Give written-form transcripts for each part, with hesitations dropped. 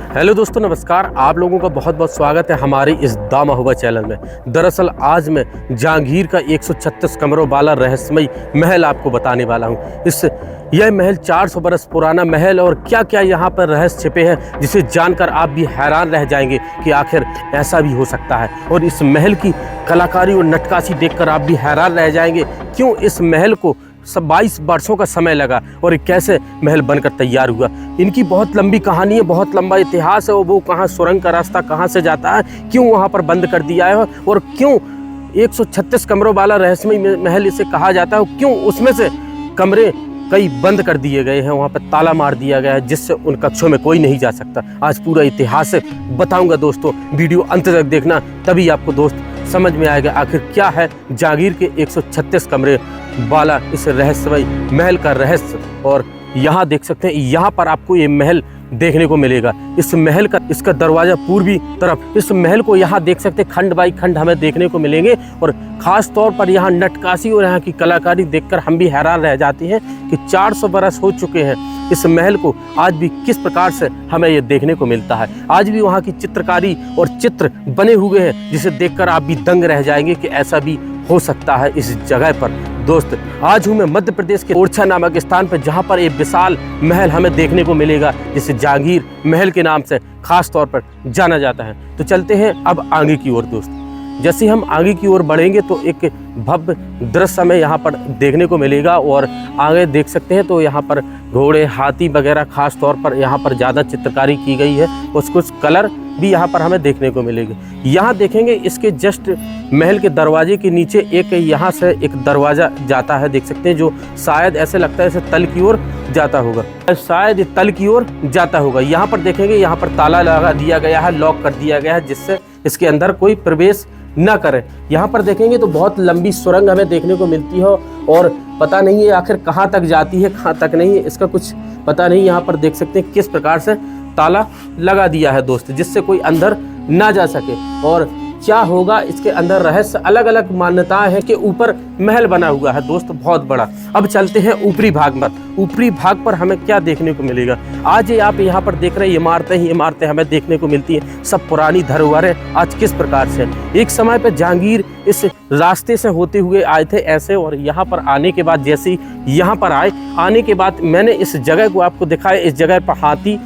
Hello दोस्तों, नमस्कार। आप लोगों का बहुत बहुत स्वागत है हमारी इस दा महुबा चैनल में। दरअसल आज मैं जहांगीर का 136 कमरों वाला रहस्यमयी महल आपको बताने वाला हूँ। यह महल 400 बरस पुराना महल और क्या क्या यहाँ पर रहस्य छिपे हैं जिसे जानकर आप भी हैरान रह जाएंगे कि आखिर ऐसा भी हो सकता है। और इस महल की कलाकारी और नक्काशी देखकर आप भी हैरान रह जाएंगे क्यों इस महल को 22 वर्षों का समय लगा और कैसे महल बनकर तैयार हुआ। इनकी बहुत लंबी कहानी है, बहुत लंबा इतिहास है। और वो कहाँ सुरंग का रास्ता कहाँ से जाता है, क्यों वहाँ पर बंद कर दिया है और क्यों 136 कमरों वाला रहस्यमय महल इसे कहा जाता है, क्यों उसमें से कमरे कई बंद कर दिए गए हैं, वहाँ पर ताला मार दिया गया है जिससे उन कक्षों में कोई नहीं जा सकता। आज पूरा इतिहास बताऊंगा दोस्तों, वीडियो अंत तक देखना, तभी आपको दोस्त समझ में आएगा आखिर क्या है जहांगीर के 136 कमरे वाला इस रहस्यमय महल का रहस्य। और यहाँ देख सकते हैं, यहाँ पर आपको ये महल देखने को मिलेगा। इस महल का इसका दरवाजा पूर्वी तरफ, इस महल को यहाँ देख सकते हैं खंड बाई खंड हमें देखने को मिलेंगे। और ख़ास तौर पर यहाँ नटकाशी और यहाँ की कलाकारी देखकर हम भी हैरान रह जाते हैं कि 400 बरस हो चुके हैं इस महल को, आज भी किस प्रकार से हमें ये देखने को मिलता है। आज भी वहाँ की चित्रकारी और चित्र बने हुए हैं जिसे देखकर आप भी दंग रह जाएंगे कि ऐसा भी हो सकता है इस जगह पर। दोस्त, आज हूँ मैं मध्य प्रदेश के ओरछा नामक स्थान पर, जहाँ पर एक विशाल महल हमें देखने को मिलेगा जिसे जहांगीर महल के नाम से खास तौर पर जाना जाता है। तो चलते हैं अब आगे की ओर दोस्त। जैसे हम आगे की ओर बढ़ेंगे तो एक भव्य दृश्य हमें यहाँ पर देखने को मिलेगा। और आगे देख सकते हैं तो यहाँ पर घोड़े, हाथी वगैरह खास तौर पर यहाँ पर ज़्यादा चित्रकारी की गई है। कुछ कलर भी यहाँ पर हमें देखने को मिलेंगे। यहाँ देखेंगे इसके जस्ट महल के दरवाजे के नीचे एक यहाँ से एक दरवाज़ा जाता है, देख सकते हैं, जो शायद ऐसे लगता है जैसे तल की ओर जाता होगा, शायद तल की ओर जाता होगा। यहाँ पर देखेंगे यहाँ पर ताला लगा दिया गया है, लॉक कर दिया गया है जिससे इसके अंदर कोई प्रवेश न करे। यहाँ पर देखेंगे तो बहुत लंबी सुरंग हमें देखने को मिलती है और पता नहीं है आखिर कहाँ तक जाती है, कहाँ तक नहीं है, इसका कुछ पता नहीं। यहाँ पर देख सकते हैं किस प्रकार से ताला लगा दिया है दोस्त, जिससे कोई अंदर ना जा सके। और क्या होगा इसके अंदर रहस्य, अलग अलग मान्यताएं हैं कि ऊपर महल बना हुआ है दोस्त, बहुत बड़ा। अब चलते हैं ऊपरी भाग पर। ऊपरी भाग पर हमें क्या देखने को मिलेगा। आज ये आप यहाँ पर देख रहे हैं इमारतें ही इमारतें हमें देखने को मिलती हैं, सब पुरानी धरोहरें आज किस प्रकार से। एक समय पर जहांगीर इस रास्ते से होते हुए आए थे ऐसे, और यहाँ पर आने के बाद जैसे ही यहाँ पर आने के बाद मैंने इस जगह को आपको दिखाया। इस जगह पर हाथी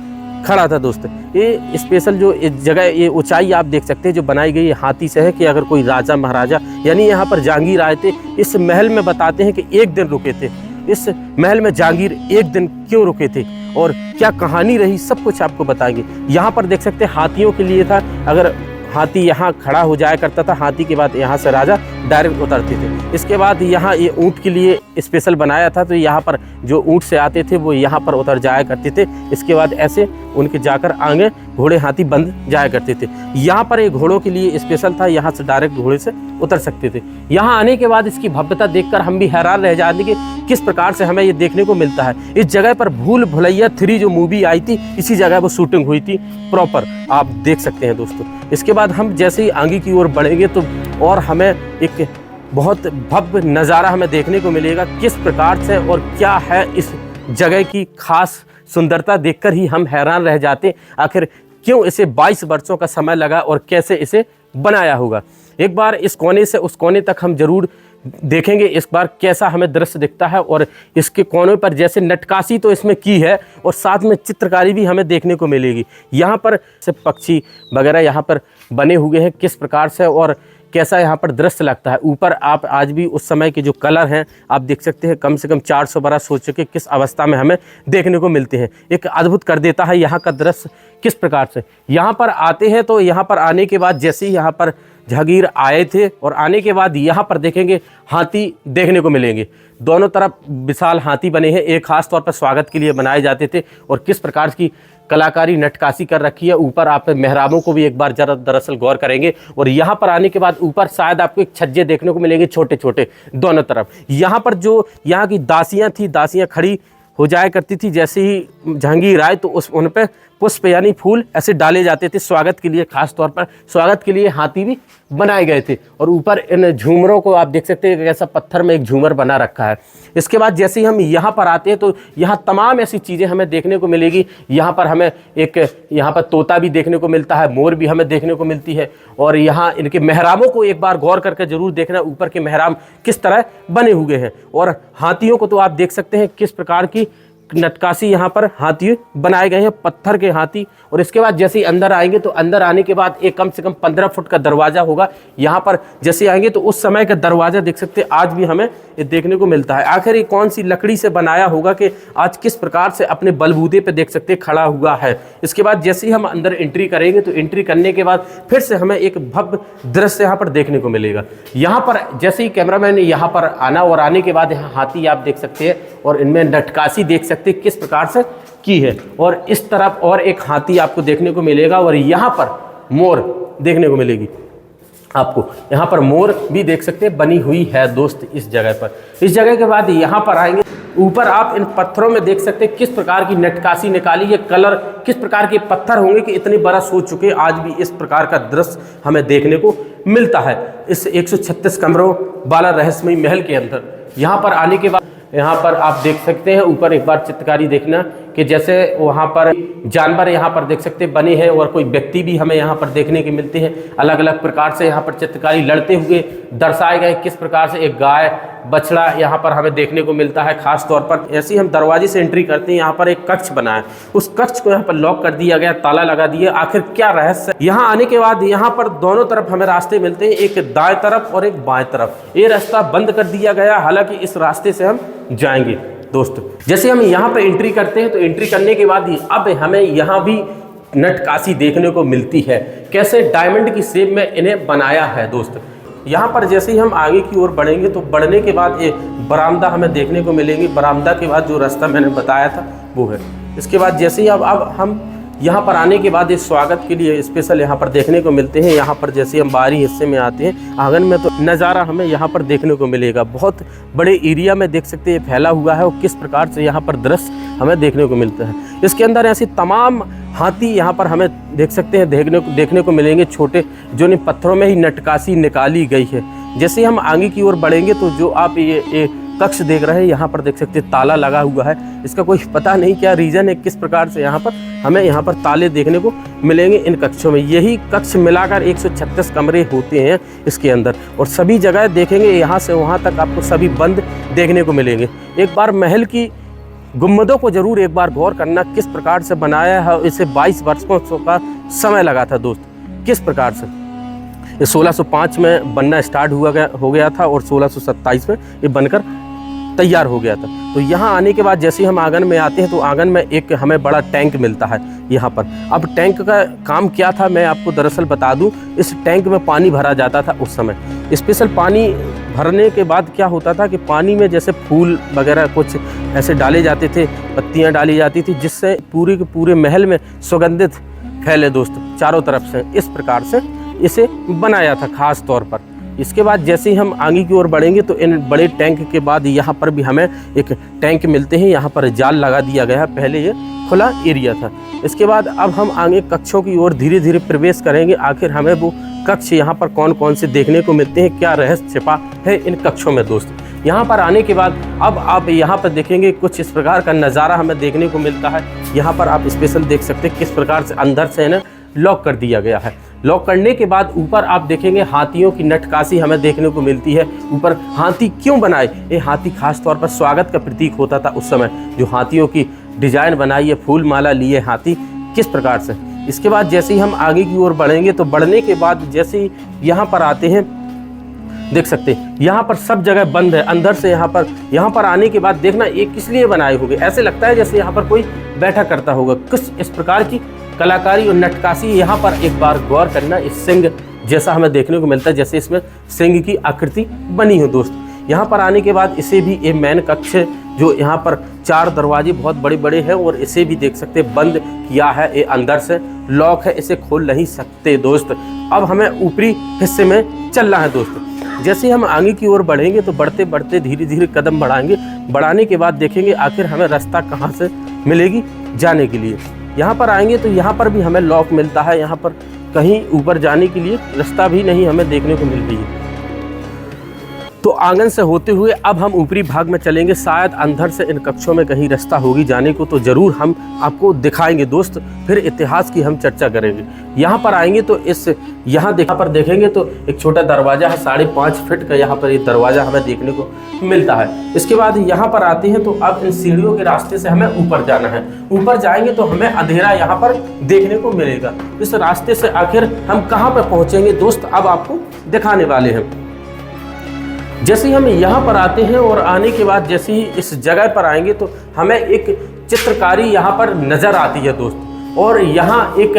खड़ा था दोस्त। ये स्पेशल जो इस जगह ये ऊंचाई आप देख सकते हैं जो बनाई गई हाथी से है कि अगर कोई राजा महाराजा यानी यहाँ पर जहांगीर आए थे, इस महल में बताते हैं कि एक दिन रुके थे। इस महल में जहांगीर एक दिन क्यों रुके थे और क्या कहानी रही, सब कुछ आपको बताएंगे। यहाँ पर देख सकते हैं हाथियों के लिए था, अगर हाथी यहाँ खड़ा हो जाया करता था, हाथी के बाद यहाँ से राजा डायरेक्ट उतरते थे। इसके बाद यहाँ ये ऊँट के लिए स्पेशल बनाया था, तो यहाँ पर जो ऊँट से आते थे वो यहाँ पर उतर जाया करते थे। इसके बाद ऐसे उनके जाकर आगे घोड़े हाथी बंद जाया करते थे। यहाँ पर एक घोड़ों के लिए स्पेशल था, यहाँ से डायरेक्ट घोड़े से उतर सकते थे। यहाँ आने के बाद इसकी भव्यता देखकर हम भी हैरान रह जाते कि किस प्रकार से हमें ये देखने को मिलता है। इस जगह पर भूल भुलैया 3 जो मूवी आई थी, इसी जगह पर शूटिंग हुई थी प्रॉपर, आप देख सकते हैं दोस्तों। इसके बाद हम जैसे ही आगे की ओर बढ़ेंगे तो और हमें एक बहुत भव्य नज़ारा हमें देखने को मिलेगा किस प्रकार से और क्या है इस जगह की खास सुंदरता देखकर ही हम हैरान रह जाते आखिर क्यों इसे 22 वर्षों का समय लगा और कैसे इसे बनाया होगा। एक बार इस कोने से उस कोने तक हम जरूर देखेंगे इस बार कैसा हमें दृश्य दिखता है। और इसके कोनों पर जैसे नटकाशी तो इसमें की है और साथ में चित्रकारी भी हमें देखने को मिलेगी। यहाँ पर से पक्षी वगैरह यहाँ पर बने हुए हैं किस प्रकार से और कैसा यहाँ पर दृश्य लगता है। ऊपर आप आज भी उस समय के जो कलर हैं आप देख सकते हैं, कम से कम 400 बरस हो चुके किस अवस्था में हमें देखने को मिलते हैं। एक अद्भुत कर देता है यहाँ का दृश्य किस प्रकार से। यहाँ पर आते हैं तो यहाँ पर आने के बाद जैसे ही यहाँ पर जहांगीर आए थे और आने के बाद यहाँ पर देखेंगे हाथी देखने को मिलेंगे। दोनों तरफ विशाल हाथी बने हैं, एक खास तौर पर स्वागत के लिए बनाए जाते थे। और किस प्रकार की कलाकारी नटकाशी कर रखी है। ऊपर आप मेहराबों को भी एक बार जरा दरअसल गौर करेंगे। और यहाँ पर आने के बाद ऊपर शायद आपको एक छज्जे देखने को मिलेंगे छोटे छोटे दोनों तरफ। यहाँ पर जो यहाँ की दासियाँ थी, दासियाँ खड़ी हो जाया करती थी, जैसे ही जहांगीर आए तो उन पर पुष्प यानी फूल ऐसे डाले जाते थे स्वागत के लिए, खास तौर पर स्वागत के लिए हाथी भी बनाए गए थे। और ऊपर इन झूमरों को आप देख सकते हैं, ऐसा पत्थर में एक झूमर बना रखा है। इसके बाद जैसे ही हम यहाँ पर आते हैं तो यहाँ तमाम ऐसी चीज़ें हमें देखने को मिलेगी। यहाँ पर हमें यहाँ पर तोता भी देखने को मिलता है, मोर भी हमें देखने को मिलती है। और यहाँ इनके मेहराबों को एक बार गौर करके जरूर देखना, ऊपर के मेहराब किस तरह बने हुए हैं। और हाथियों को तो आप देख सकते हैं किस प्रकार की नक्काशी यहाँ पर हाथी बनाए गए हैं, पत्थर के हाथी। और इसके बाद जैसे ही अंदर आएंगे तो अंदर आने के बाद एक कम से कम 15 फुट का दरवाज़ा होगा। यहाँ पर जैसे आएंगे तो उस समय का दरवाज़ा देख सकते हैं, आज भी हमें ये देखने को मिलता है। आखिर ये कौन सी लकड़ी से बनाया होगा कि आज किस प्रकार से अपने बलबूते पे देख सकते हैं खड़ा हुआ है। इसके बाद जैसे ही हम अंदर एंट्री करेंगे तो एंट्री करने के बाद फिर से हमें एक भव्य दृश्य यहाँ पर देखने को मिलेगा। यहाँ पर जैसे ही कैमरामैन यहाँ पर आना और आने के बाद यहाँ हाथी आप देख सकते हैं और इनमें नटकाशी देख सकते हैं किस प्रकार से की है। और इस तरफ और एक हाथी आपको देखने को मिलेगा और यहाँ पर मोर देखने को मिलेगी आपको। यहाँ पर मोर भी देख सकते हैं बनी हुई है दोस्त इस जगह पर। इस जगह के बाद यहाँ पर आएंगे, ऊपर आप इन पत्थरों में देख सकते हैं किस प्रकार की नटकाशी निकाली है, कलर किस प्रकार के पत्थर होंगे कि इतने बरस हो चुके, आज भी इस प्रकार का दृश्य हमें देखने को मिलता है इस 136 कमरों वाला रहस्यमयी महल के अंदर। यहाँ पर आने के बाद यहाँ पर आप देख सकते हैं ऊपर एक बार चित्रकारी देखना कि जैसे वहाँ पर जानवर यहाँ पर देख सकते बने हैं और कोई व्यक्ति भी हमें यहाँ पर देखने के मिलते हैं। अलग अलग प्रकार से यहाँ पर चित्रकारी लड़ते हुए दर्शाए गए, किस प्रकार से एक गाय बछड़ा यहाँ पर हमें देखने को मिलता है। खास तौर पर ऐसे ही हम दरवाजे से एंट्री करते हैं, यहाँ पर एक कक्ष बना है, उस कक्ष को यहाँ पर लॉक कर दिया गया, ताला लगा दिया। आखिर क्या रहस्य। यहाँ आने के बाद यहाँ पर दोनों तरफ हमें रास्ते मिलते हैं, एक दाएं तरफ और एक बाएं तरफ। ये रास्ता बंद कर दिया गया, हालांकि इस रास्ते से हम जाएंगे दोस्त। जैसे हम यहाँ पर एंट्री करते हैं तो एंट्री करने के बाद अब हमें यहाँ भी नटकाशी देखने को मिलती है, कैसे डायमंड की शेप में इन्हें बनाया है दोस्त। यहाँ पर जैसे ही हम आगे की ओर बढ़ेंगे तो बढ़ने के बाद ये बरामदा हमें देखने को मिलेंगी। बरामदा के बाद जो रास्ता मैंने बताया था वो है। इसके बाद जैसे ही अब हम यहाँ पर आने के बाद इस स्वागत के लिए स्पेशल यहाँ पर देखने को मिलते हैं। यहाँ पर जैसे हम बाहरी हिस्से में आते हैं आंगन में तो नज़ारा हमें यहाँ पर देखने को मिलेगा। बहुत बड़े एरिया में देख सकते हैं फैला हुआ है और किस प्रकार से यहाँ पर दृश्य हमें देखने को मिलता है। इसके अंदर ऐसी तमाम हाथी यहाँ पर हमें देख सकते हैं देखने को मिलेंगे, छोटे जो इन पत्थरों में ही नटकाशी निकाली गई है। जैसे ही हम आगे की ओर बढ़ेंगे तो जो आप ये कक्ष देख रहे हैं यहाँ पर देख सकते हैं ताला लगा हुआ है। इसका कोई पता नहीं क्या रीज़न है, किस प्रकार से यहाँ पर हमें यहाँ पर ताले देखने को मिलेंगे इन कक्षों में। यही कक्ष मिलाकर 136 कमरे होते हैं इसके अंदर और सभी जगह देखेंगे यहाँ से वहाँ तक आपको सभी बंद देखने को मिलेंगे। एक बार महल की गुम्बदों को जरूर एक बार गौर करना किस प्रकार से बनाया है। इसे 22 वर्षों का समय लगा था दोस्त। किस प्रकार से ये 1605 में बनना स्टार्ट हो गया था और 1627 में ये बनकर तैयार हो गया था। तो यहाँ आने के बाद जैसे ही हम आंगन में आते हैं तो आंगन में एक हमें बड़ा टैंक मिलता है यहाँ पर। अब टैंक का काम क्या था मैं आपको दरअसल बता दूं, इस टैंक में पानी भरा जाता था उस समय। स्पेशल पानी भरने के बाद क्या होता था कि पानी में जैसे फूल वगैरह कुछ ऐसे डाले जाते थे, पत्तियाँ डाली जाती थी, जिससे पूरे के पूरे महल में सुगंधित फैले दोस्त चारों तरफ से। इस प्रकार से इसे बनाया था खास तौर पर। इसके बाद जैसे ही हम आगे की ओर बढ़ेंगे तो इन बड़े टैंक के बाद यहाँ पर भी हमें एक टैंक मिलते हैं। यहाँ पर जाल लगा दिया गया है, पहले ये खुला एरिया था। इसके बाद अब हम आगे कक्षों की ओर धीरे धीरे प्रवेश करेंगे। आखिर हमें वो कक्ष यहाँ पर कौन कौन से देखने को मिलते हैं, क्या रहस्य छिपा है इन कक्षों में दोस्त। यहाँ पर आने के बाद अब आप यहाँ पर देखेंगे कुछ इस प्रकार का नज़ारा हमें देखने को मिलता है। यहाँ पर आप स्पेशल देख सकते हैं किस प्रकार से अंदर से इन्हें लॉक कर दिया गया है। लॉक करने के बाद ऊपर आप देखेंगे हाथियों की नटकाशी हमें देखने को मिलती है। ऊपर हाथी क्यों बनाए, ये हाथी खास तौर पर स्वागत का प्रतीक होता था उस समय। जो हाथियों की डिजाइन बनाई है, फूल माला लिए हाथी किस प्रकार से। इसके बाद जैसे ही हम आगे की ओर बढ़ेंगे तो बढ़ने के बाद जैसे ही यहाँ पर आते हैं देख सकते हैं यहाँ पर सब जगह बंद है अंदर से। यहाँ पर आने के बाद देखना ये किस लिए बनाए होंगे, ऐसे लगता है जैसे यहाँ पर कोई बैठा करता होगा। कुछ इस प्रकार की कलाकारी और नटकाशी यहाँ पर एक बार गौर करना। इस सिंह जैसा हमें देखने को मिलता है, जैसे इसमें सिंह की आकृति बनी हो दोस्त। यहाँ पर आने के बाद इसे भी ये मेन कक्ष जो यहाँ पर 4 दरवाजे बहुत बड़े बड़े हैं और इसे भी देख सकते बंद किया है, ये अंदर से लॉक है, इसे खोल नहीं सकते दोस्त। अब हमें ऊपरी हिस्से में चलना है दोस्त। जैसे हम आगे की ओर बढ़ेंगे तो बढ़ते बढ़ते धीरे धीरे कदम बढ़ाएंगे। बढ़ाने के बाद देखेंगे आखिर हमें रास्ता कहाँ से मिलेगी जाने के लिए। यहाँ पर आएंगे तो यहाँ पर भी हमें लॉक मिलता है। यहाँ पर कहीं ऊपर जाने के लिए रास्ता भी नहीं हमें देखने को मिल रही है। तो आंगन से होते हुए अब हम ऊपरी भाग में चलेंगे। शायद अंदर से इन कक्षों में कहीं रास्ता होगी जाने को, तो ज़रूर हम आपको दिखाएंगे दोस्त। फिर इतिहास की हम चर्चा करेंगे। यहाँ पर आएंगे तो यहाँ पर देखेंगे तो एक छोटा दरवाज़ा है, 5.5 फीट का यहाँ पर एक दरवाज़ा हमें देखने को मिलता है। इसके बाद यहाँ पर आते हैं तो अब इन सीढ़ियों के रास्ते से हमें ऊपर जाना है। ऊपर जाएंगे तो हमें अंधेरा यहाँ पर देखने को मिलेगा। इस रास्ते से आखिर हम कहाँ पर पहुँचेंगे दोस्त, अब आपको दिखाने वाले हैं। जैसे ही हम यहाँ पर आते हैं और आने के बाद जैसे ही इस जगह पर आएंगे तो हमें एक चित्रकारी यहाँ पर नज़र आती है दोस्त। और यहाँ एक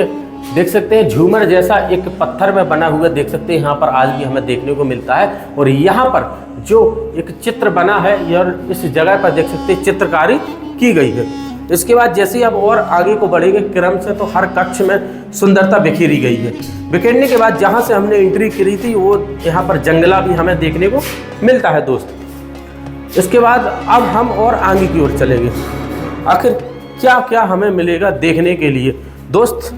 देख सकते हैं झूमर जैसा एक पत्थर में बना हुआ देख सकते हैं, यहाँ पर आज भी हमें देखने को मिलता है। और यहाँ पर जो एक चित्र बना है और इस जगह पर देख सकते हैं चित्रकारी की गई है। इसके बाद जैसे ही अब और आगे को बढ़ेंगे क्रम से तो हर कक्ष में सुंदरता बिखेरी गई है। बिखेरने के बाद जहाँ से हमने एंट्री करी थी वो यहाँ पर जंगला भी हमें देखने को मिलता है दोस्त। इसके बाद अब हम और आगे की ओर चलेंगे। आखिर क्या क्या हमें मिलेगा देखने के लिए दोस्त,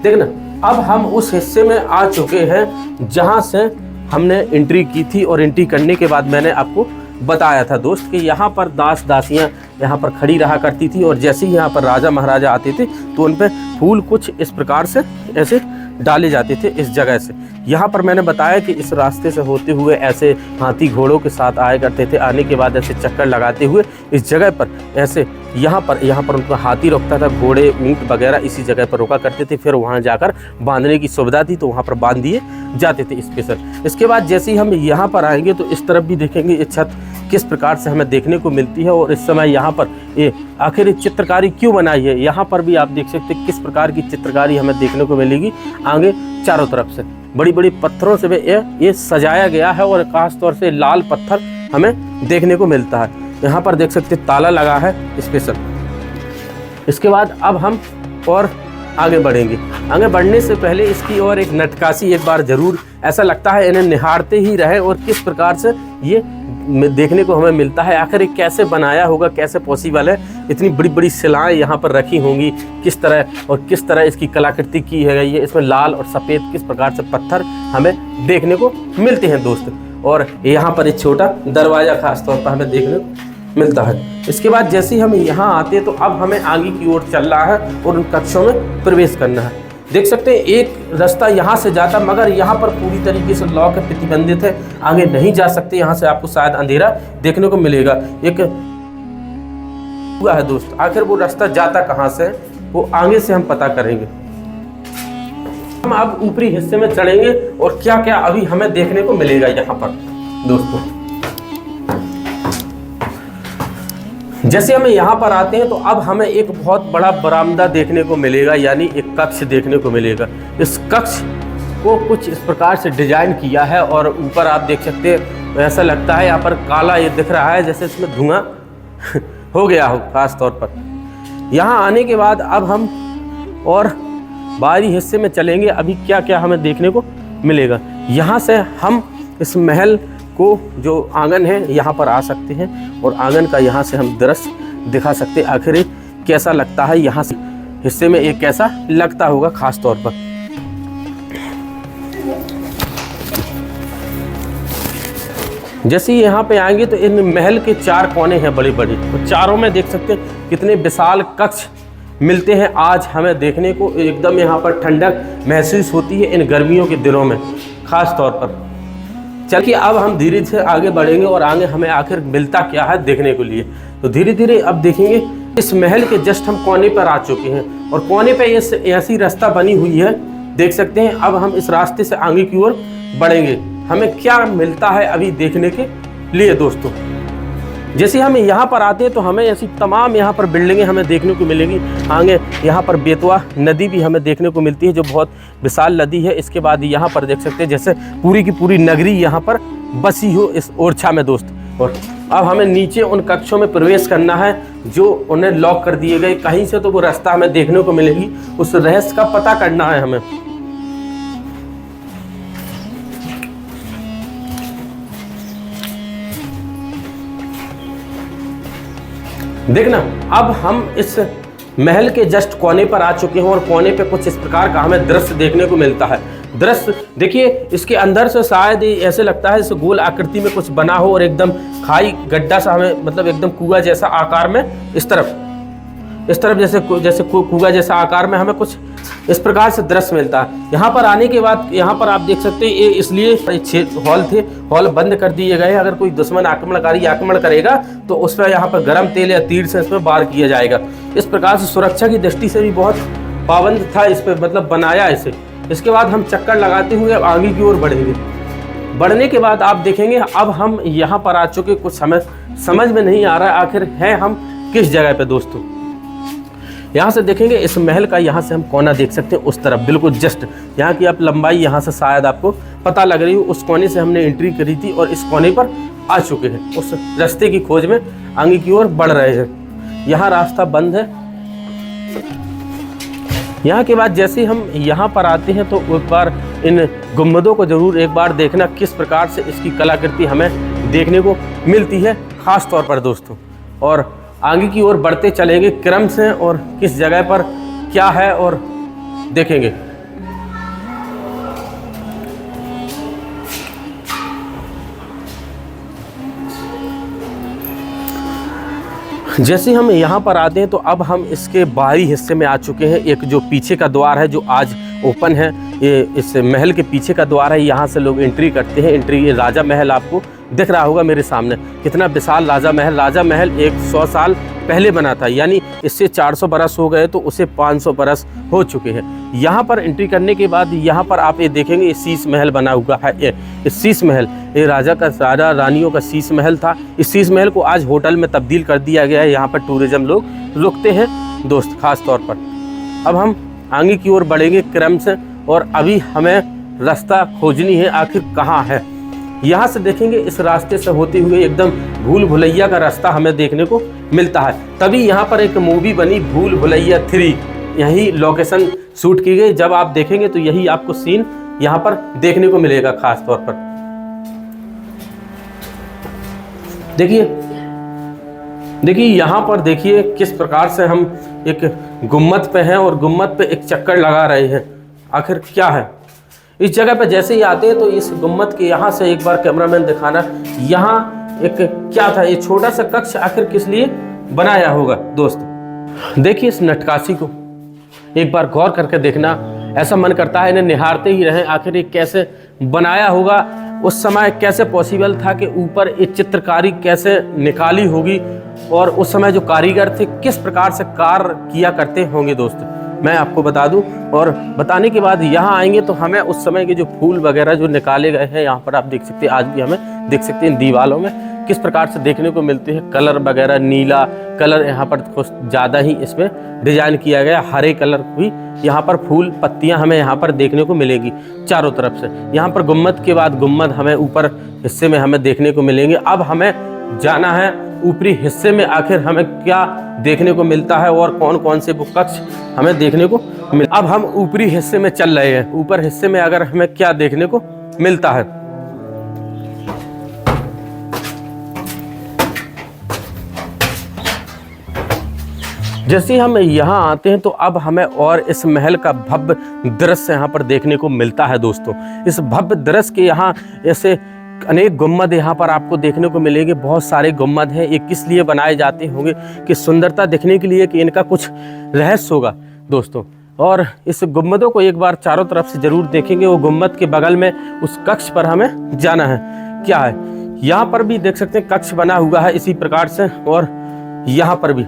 देखना। अब हम उस हिस्से में आ चुके हैं जहाँ से हमने एंट्री की थी। और एंट्री करने के बाद मैंने आपको बताया था दोस्त कि यहाँ पर दास दासियाँ यहाँ पर खड़ी रहा करती थी। और जैसे ही यहाँ पर राजा महाराजा आते थे तो उन पर फूल कुछ इस प्रकार से ऐसे डाले जाते थे इस जगह से। यहाँ पर मैंने बताया कि इस रास्ते से होते हुए ऐसे हाथी घोड़ों के साथ आया करते थे। आने के बाद ऐसे चक्कर लगाते हुए इस जगह पर ऐसे यहाँ पर उनका हाथी रुकता था, घोड़े ऊँट वगैरह इसी जगह पर रुका करते थे। फिर वहाँ जाकर बांधने की सुविधा थी तो वहाँ पर बांध दिए जाते थे स्पेशल। इसके बाद जैसे ही हम यहाँ पर आएंगे तो इस तरफ भी देखेंगे ये छत किस प्रकार से हमें देखने को मिलती है। और इस समय यहाँ पर ये आखिर चित्रकारी क्यों बनाई है, यहाँ पर भी आप देख सकते हैं किस प्रकार की चित्रकारी हमें देखने को मिलेगी। आगे चारों तरफ से बड़ी बड़ी पत्थरों से ये सजाया गया है और खास तौर से लाल पत्थर हमें देखने को मिलता है। यहाँ पर देख सकते ताला लगा है स्पेशल। इसके बाद अब हम और आगे बढ़ेंगे। आगे बढ़ने से पहले इसकी और एक नटकासी एक बार ज़रूर ऐसा लगता है इन्हें निहारते ही रहे। और किस प्रकार से ये देखने को हमें मिलता है, आखिर ये कैसे बनाया होगा, कैसे पॉसिबल है। इतनी बड़ी बड़ी शिलाएँ यहाँ पर रखी होंगी किस तरह, और किस तरह इसकी कलाकृति की है गई है। इसमें लाल और सफ़ेद किस प्रकार से पत्थर हमें देखने को मिलते हैं दोस्त। और यहाँ पर एक छोटा दरवाज़ा खास तौर पर हमें देखने को मिलता है। इसके बाद जैसे ही हम यहाँ आते हैं तो अब हमें आगे की ओर चलना है और उन कक्षों में प्रवेश करना है। देख सकते हैं एक रास्ता यहाँ से जाता, मगर यहाँ पर पूरी तरीके से लॉक प्रतिबंधित है, आगे नहीं जा सकते। यहाँ से आपको शायद अंधेरा देखने को मिलेगा। एक हुआ है दोस्त, आखिर वो रास्ता जाता कहाँ से वो आगे से हम पता करेंगे। हम अब ऊपरी हिस्से में चढ़ेंगे और क्या क्या अभी हमें देखने को मिलेगा यहाँ पर दोस्तों। जैसे हम यहाँ पर आते हैं तो अब हमें एक बहुत बड़ा बरामदा देखने को मिलेगा, यानी एक कक्ष देखने को मिलेगा। इस कक्ष को कुछ इस प्रकार से डिजाइन किया है और ऊपर आप देख सकते हैं ऐसा लगता है यहाँ पर काला ये दिख रहा है जैसे इसमें धुआं हो गया हो। खास तौर पर यहाँ आने के बाद अब हम और बाहरी हिस्से में चलेंगे। अभी क्या क्या हमें देखने को मिलेगा, यहाँ से हम इस महल को जो आंगन है यहाँ पर आ सकते हैं और आंगन का यहाँ से हम दृश्य दिखा सकते हैं। आखिर कैसा लगता है यहाँ से हिस्से में एक कैसा लगता होगा खास तौर पर। जैसे ही यहाँ पे आएंगे तो इन महल के 4 कोने हैं बड़े बड़े, तो चारों में देख सकते हैं कितने विशाल कक्ष मिलते हैं आज हमें देखने को। एकदम यहाँ पर ठंडक महसूस होती है इन गर्मियों के दिनों में खास तौर पर। चलिए अब हम धीरे से आगे बढ़ेंगे और आगे हमें आखिर मिलता क्या है देखने के लिए। तो धीरे धीरे अब देखेंगे इस महल के जस्ट हम कोने पर आ चुके हैं और कोने पे ऐसी रास्ता बनी हुई है देख सकते हैं। अब हम इस रास्ते से आगे की ओर बढ़ेंगे, हमें क्या मिलता है अभी देखने के लिए दोस्तों। जैसे हम यहाँ पर आते हैं तो हमें ऐसी तमाम यहाँ पर बिल्डिंगें हमें देखने को मिलेंगी। आगे यहाँ पर बेतवा नदी भी हमें देखने को मिलती है जो बहुत विशाल नदी है। इसके बाद यहाँ पर देख सकते हैं जैसे पूरी की पूरी नगरी यहाँ पर बसी हो इस ओरछा में दोस्त। और अब हमें नीचे उन कक्षों में प्रवेश करना है जो उन्हें लॉक कर दिए गए। कहीं से तो वो रास्ता हमें देखने को मिलेगी, उस रहस्य का पता करना है हमें। देखना अब हम इस महल के जस्ट कोने पर आ चुके हैं और कोने पे कुछ इस प्रकार का हमें दृश्य देखने को मिलता है। दृश्य देखिए, इसके अंदर से शायद ऐसे लगता है जैसे गोल आकृति में कुछ बना हो और एकदम खाई गड्ढा सा हमें, मतलब एकदम कुआं जैसा आकार में इस तरफ जैसे कुआं जैसा आकार में हमें कुछ इस प्रकार से दृश्य मिलता है। यहाँ पर आने के बाद यहाँ पर आप देख सकते हैं ये इसलिए हॉल थे, हॉल बंद कर दिए गए। अगर कोई दुश्मन आक्रमण करेगा तो उस पर यहाँ पर गर्म तेल या तीर से इसमें वार किया जाएगा। इस प्रकार से सुरक्षा की दृष्टि से भी बहुत पाबंद था इस पर, मतलब बनाया इसे। इसके बाद हम चक्कर लगाते हुए आगे की ओर बढ़ेंगे। बढ़ने के बाद आप देखेंगे अब हम यहाँ पर आ चुके, कुछ हमें समझ में नहीं आ रहा है आखिर है हम किस जगह पे दोस्तों। यहाँ से देखेंगे इस महल का, यहाँ से हम कोना देख सकते हैं उस तरफ बिल्कुल जस्ट यहाँ की आप लंबाई यहाँ से शायद आपको पता लग रही हो। उस कोने से हमने एंट्री करी थी और इस कोने पर आ चुके हैं। उस रास्ते की खोज में आगे की ओर बढ़ रहे हैं। यहाँ रास्ता बंद है। यहाँ के बाद जैसे हम यहाँ पर आते हैं तो एक बार इन गुम्बदों को जरूर एक बार देखना, किस प्रकार से इसकी कलाकृति हमें देखने को मिलती है खास तौर पर दोस्तों। और आगे की ओर बढ़ते चलेंगे क्रम से और किस जगह पर क्या है और देखेंगे। जैसे हम यहाँ पर आते हैं तो अब हम इसके बाहरी हिस्से में आ चुके हैं। एक जो पीछे का द्वार है जो आज ओपन है, ये इस महल के पीछे का द्वार है। यहाँ से लोग एंट्री करते हैं। ये राजा महल आपको दिख रहा होगा मेरे सामने, कितना विशाल राजा महल 100 साल पहले बना था, यानी इससे 400 बरस हो गए तो उसे 500 बरस हो चुके हैं। यहाँ पर एंट्री करने के बाद यहाँ पर आप ये देखेंगे शीश महल बना हुआ है। ये शीश महल ये राजा रानियों का शीश महल था। इस शीश महल को आज होटल में तब्दील कर दिया गया है। यहाँ पर टूरिज्म लोग रुकते हैं दोस्त खास तौर पर। अब हम आगे की ओर बढ़ेंगे क्रम से और अभी हमें रास्ता खोजनी है आखिर कहाँ है। यहाँ से देखेंगे इस रास्ते से होते हुए एकदम भूल भुलैया का रास्ता हमें देखने को मिलता है। तभी यहाँ पर एक मूवी बनी भूल भुलैया 3, यही लोकेशन शूट की गई। जब आप देखेंगे तो यही आपको सीन यहाँ पर देखने को मिलेगा खास तौर पर। देखिए यहाँ पर देखिए किस प्रकार से हम एक गुम्मद पे हैं और गुम्मद पे एक चक्कर लगा रहे हैं। आखिर क्या है इस जगह पे। जैसे ही आते हैं तो इस गुम्मद के यहाँ से एक बार कैमरामैन दिखाना, यहाँ एक क्या था, ये छोटा सा कक्ष आखिर किस लिए बनाया होगा दोस्त। देखिए इस नटकाशी को एक बार गौर करके देखना, ऐसा मन करता है इन्हें निहारते ही रहें। आखिर ये कैसे बनाया होगा, उस समय कैसे पॉसिबल था कि ऊपर ये चित्रकारी कैसे निकाली होगी और उस समय जो कारीगर थे किस प्रकार से कार्य किया करते होंगे दोस्त, मैं आपको बता दूं। और बताने के बाद यहाँ आएंगे तो हमें उस समय के जो फूल वगैरह जो निकाले गए हैं यहाँ पर आप देख सकते हैं, आज भी हमें देख सकते हैं दीवारों में किस प्रकार से देखने को मिलते हैं। कलर वगैरह नीला कलर यहाँ पर कुछ ज़्यादा ही इसमें डिजाइन किया गया। हरे कलर भी यहाँ पर फूल पत्तियाँ हमें यहाँ पर देखने को मिलेगी चारों तरफ से। यहाँ पर गुम्मद के बाद गुम्मद हमें ऊपर हिस्से में हमें देखने को मिलेंगे। अब हमें जाना है ऊपरी हिस्से में, आखिर हमें क्या देखने को मिलता है और कौन कौन से वो कक्ष हमें देखने को मिल। अब हम ऊपरी हिस्से में चल रहे हैं। ऊपर हिस्से में अगर हमें क्या देखने को मिलता है, जैसे हम यहाँ आते हैं तो अब हमें और इस महल का भव्य दृश्य यहाँ पर देखने को मिलता है दोस्तों। इस भव्य दृश्य के यहाँ ऐसे अनेक गुम्मद यहाँ पर आपको देखने को मिलेंगे। बहुत सारे गुम्मद हैं। ये किस लिए बनाए जाते होंगे कि सुंदरता दिखने के लिए, कि इनका कुछ रहस्य होगा दोस्तों। और इस गुम्मदों को एक बार चारों तरफ से जरूर देखेंगे। वो गुम्मद के बगल में उस कक्ष पर हमें जाना है। क्या है यहाँ पर भी देख सकते हैं कक्ष बना हुआ है इसी प्रकार से। और यहाँ पर भी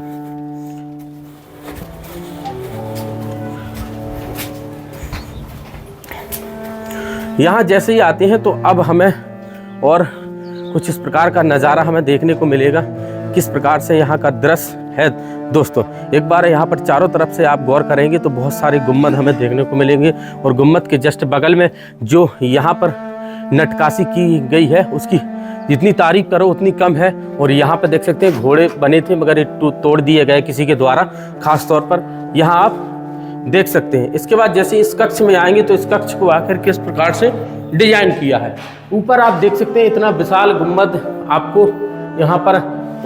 यहाँ जैसे ही आते हैं तो अब हमें और कुछ इस प्रकार का नज़ारा हमें देखने को मिलेगा, किस प्रकार से यहाँ का दृश्य है दोस्तों। एक बार यहाँ पर चारों तरफ से आप गौर करेंगे तो बहुत सारे गुम्मद हमें देखने को मिलेंगे। और गुम्मद के जस्ट बगल में जो यहाँ पर नटकाशी की गई है उसकी जितनी तारीफ करो उतनी कम है। और यहाँ पर देख सकते हैं घोड़े बने थे मगर ये तोड़ दिए गए किसी के द्वारा, खास तौर पर यहाँ आप देख सकते हैं। इसके बाद जैसे इस कक्ष में आएंगे तो इस कक्ष को आखिर किस प्रकार से डिजाइन किया है। ऊपर आप देख सकते हैं इतना विशाल गुम्मद आपको यहाँ पर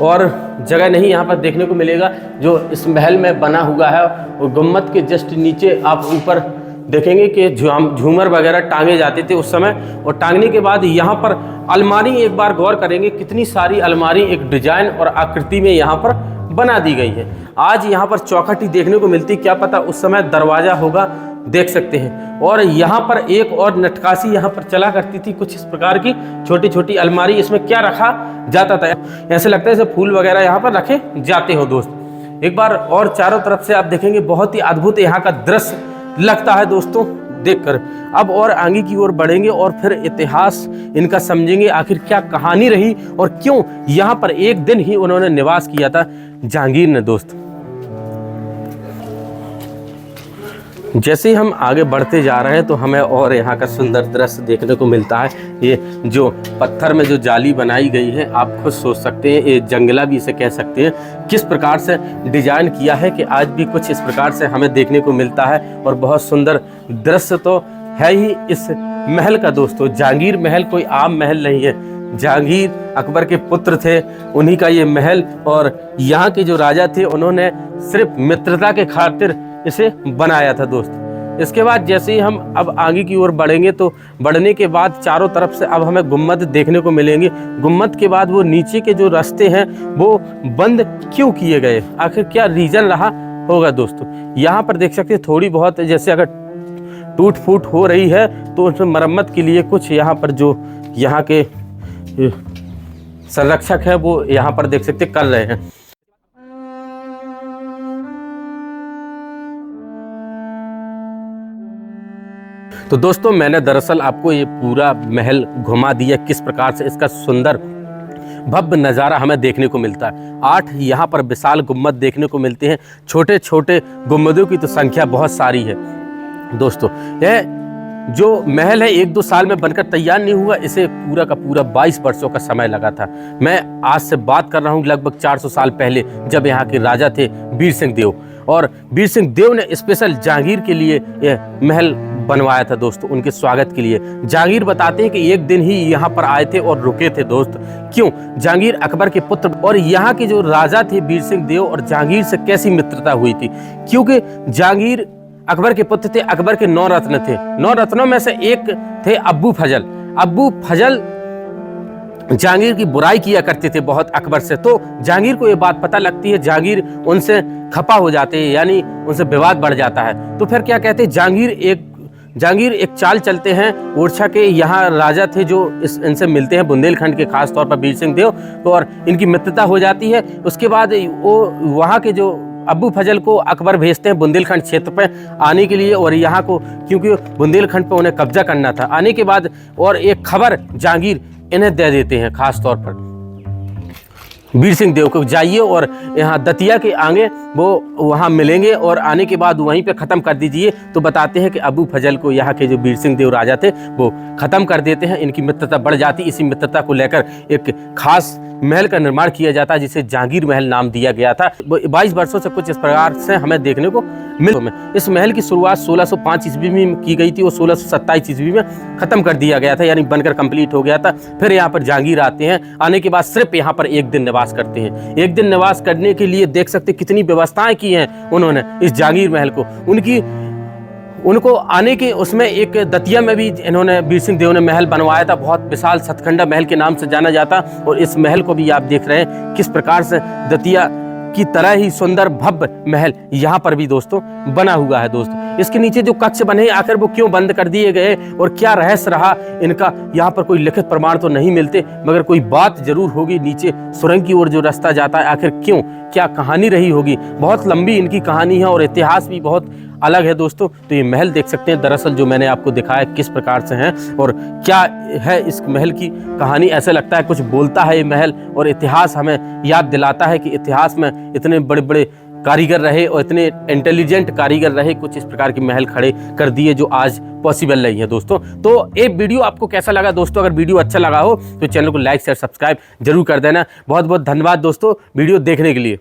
और जगह नहीं यहाँ पर देखने को मिलेगा जो इस महल में बना हुआ है। और गुम्बद के जस्ट नीचे आप ऊपर देखेंगे कि झूमर वगैरह टांगे जाते थे उस समय, और टांगने के बाद यहाँ पर अलमारी, एक बार गौर करेंगे कितनी सारी अलमारी एक डिजाइन और आकृति में यहाँ पर बना दी गई है। आज यहाँ पर चौखट ही देखने को मिलती, क्या पता उस समय दरवाजा होगा, देख सकते हैं। और यहाँ पर एक और नटकासी यहाँ पर चला करती थी, कुछ इस प्रकार की छोटी छोटी अलमारी, इसमें क्या रखा जाता था, ऐसे लगता है जैसे फूल वगैरह यहाँ पर रखे जाते हो दोस्त। एक बार और चारों तरफ से आप देखेंगे, बहुत ही अद्भुत यहाँ का दृश्य लगता है दोस्तों देखकर। अब और आगे की ओर बढ़ेंगे और फिर इतिहास इनका समझेंगे, आखिर क्या कहानी रही और क्यों यहाँ पर एक दिन ही उन्होंने निवास किया था जहांगीर ने दोस्त। जैसे ही हम आगे बढ़ते जा रहे हैं तो हमें और यहाँ का सुंदर दृश्य देखने को मिलता है। ये जो पत्थर में जो जाली बनाई गई है, आप खुद सोच सकते हैं, ये जंगला भी इसे कह सकते हैं, किस प्रकार से डिजाइन किया है कि आज भी कुछ इस प्रकार से हमें देखने को मिलता है। और बहुत सुंदर दृश्य तो है ही इस महल का दोस्तों। जहांगीर महल कोई आम महल नहीं है, जहांगीर अकबर के पुत्र थे, उन्हीं का ये महल। और यहाँ के जो राजा थे उन्होंने सिर्फ मित्रता के खातिर इसे बनाया था दोस्त। इसके बाद जैसे ही हम अब आगे की ओर बढ़ेंगे तो बढ़ने के बाद चारों तरफ से अब हमें गुम्बद देखने को मिलेंगे। गुम्बद के बाद वो नीचे के जो रास्ते हैं वो बंद क्यों किए गए, आखिर क्या रीजन रहा होगा दोस्तों। यहाँ पर देख सकते हैं थोड़ी बहुत जैसे अगर टूट फूट हो रही है तो उसमें मरम्मत के लिए कुछ यहाँ पर जो यहाँ के संरक्षक है वो यहाँ पर देख सकते कर रहे हैं। तो दोस्तों मैंने दरअसल आपको ये पूरा महल घुमा दिया, किस प्रकार से इसका सुंदर भव्य नज़ारा हमें देखने को मिलता है। 8 यहाँ पर विशाल गुम्बद देखने को मिलते हैं, छोटे छोटे गुम्बदों की तो संख्या बहुत सारी है दोस्तों। यह जो महल है 1-2 साल में बनकर तैयार नहीं हुआ, इसे पूरा का पूरा 22 वर्षों का समय लगा था। मैं आज से बात कर रहा हूँ लगभग 400 साल पहले, जब यहाँ के राजा थे वीर सिंह देव, और वीर सिंह देव ने स्पेशल जहांगीर के लिए यह महल बनवाया था दोस्तों, उनके स्वागत के लिए। जहांगीर बताते हैं कि एक दिन ही यहाँ पर आए थे और रुके थे दोस्त। क्यों? जहांगीर अकबर के पुत्र, और यहाँ के जो राजा थे वीर सिंह देव और जहांगीर से कैसी मित्रता हुई थी, क्योंकि जहांगीर अकबर के पुत्र थे, अकबर के 9 रत्न थे। 9 रत्नों में से एक थे अब्बू फजल। अब्बू फजल जहांगीर की बुराई किया करते थे बहुत अकबर से, तो जहांगीर को ये बात पता लगती है, जहांगीर उनसे खफा हो जाते हैं, यानी उनसे विवाद बढ़ जाता है। तो फिर क्या कहते हैं, जहांगीर एक चाल चलते हैं। ओरछा के यहाँ राजा थे जो इनसे मिलते हैं, बुंदेलखंड के, खास तौर पर वीर सिंह देव, तो और इनकी मित्रता हो जाती है। उसके बाद वो वहाँ के जो अब्बू फजल को अकबर भेजते हैं बुंदेलखंड क्षेत्र पे आने के लिए, और यहाँ को क्योंकि बुंदेलखंड पे उन्हें कब्जा करना था। आने के बाद और एक खबर जहांगीर इन्हें दे देते हैं, खास तौर पर वीर सिंह देव को, जाइए और यहाँ दतिया के आगे वो वहाँ मिलेंगे और आने के बाद वहीं पे ख़त्म कर दीजिए। तो बताते हैं कि अब्बू फजल को यहाँ के जो वीर सिंह देव राजा थे वो ख़त्म कर देते हैं, इनकी मित्रता बढ़ जाती। इसी मित्रता को लेकर एक खास महल का निर्माण किया जाता है जिसे जहांगीर महल नाम दिया गया था। 22 वर्षों से कुछ इस प्रकार से हमें देखने को मिला। इस महल की शुरुआत 1605 ईस्वी में की गई थी और 1627 ईस्वी में ख़त्म कर दिया गया था, यानी बनकर कंप्लीट हो गया था। फिर यहाँ पर जहांगीर आते हैं, आने के बाद सिर्फ यहाँ पर एक दिन निवास करते हैं। एक दिन निवास करने के लिए देख सकते कितनी व्यवस्थाएं की हैं उन्होंने इस जहांगीर महल को। उनको आने के उसमें एक दतिया में भी इन्होंने वीर सिंह देव ने महल बनवाया था, बहुत विशाल सतखंडा महल के नाम से जाना जाता। और इस महल को भी आप देख रहे हैं किस प्रकार से दतिया की तरह ही सुंदर भव्य महल यहाँ पर भी दोस्तों बना हुआ है दोस्त। इसके नीचे जो कक्ष बने आखिर वो क्यों बंद कर दिए गए और क्या रहस्य रहा इनका, यहाँ पर कोई लिखित प्रमाण तो नहीं मिलते, मगर कोई बात जरूर होगी। नीचे सुरंग की ओर जो रास्ता जाता है, आखिर क्यों, क्या कहानी रही होगी। बहुत लंबी इनकी कहानी है और इतिहास भी बहुत अलग है दोस्तों। तो ये महल देख सकते हैं दरअसल जो मैंने आपको दिखाया किस प्रकार से हैं और क्या है इस महल की कहानी। ऐसा लगता है कुछ बोलता है ये महल और इतिहास हमें याद दिलाता है कि इतिहास में इतने बड़े बड़े कारीगर रहे और इतने इंटेलिजेंट कारीगर रहे, कुछ इस प्रकार के महल खड़े कर दिए जो आज पॉसिबल नहीं है दोस्तों। तो ये वीडियो आपको कैसा लगा दोस्तों? अगर वीडियो अच्छा लगा हो तो चैनल को लाइक शेयर सब्सक्राइब जरूर कर देना। बहुत बहुत धन्यवाद दोस्तों वीडियो देखने के लिए।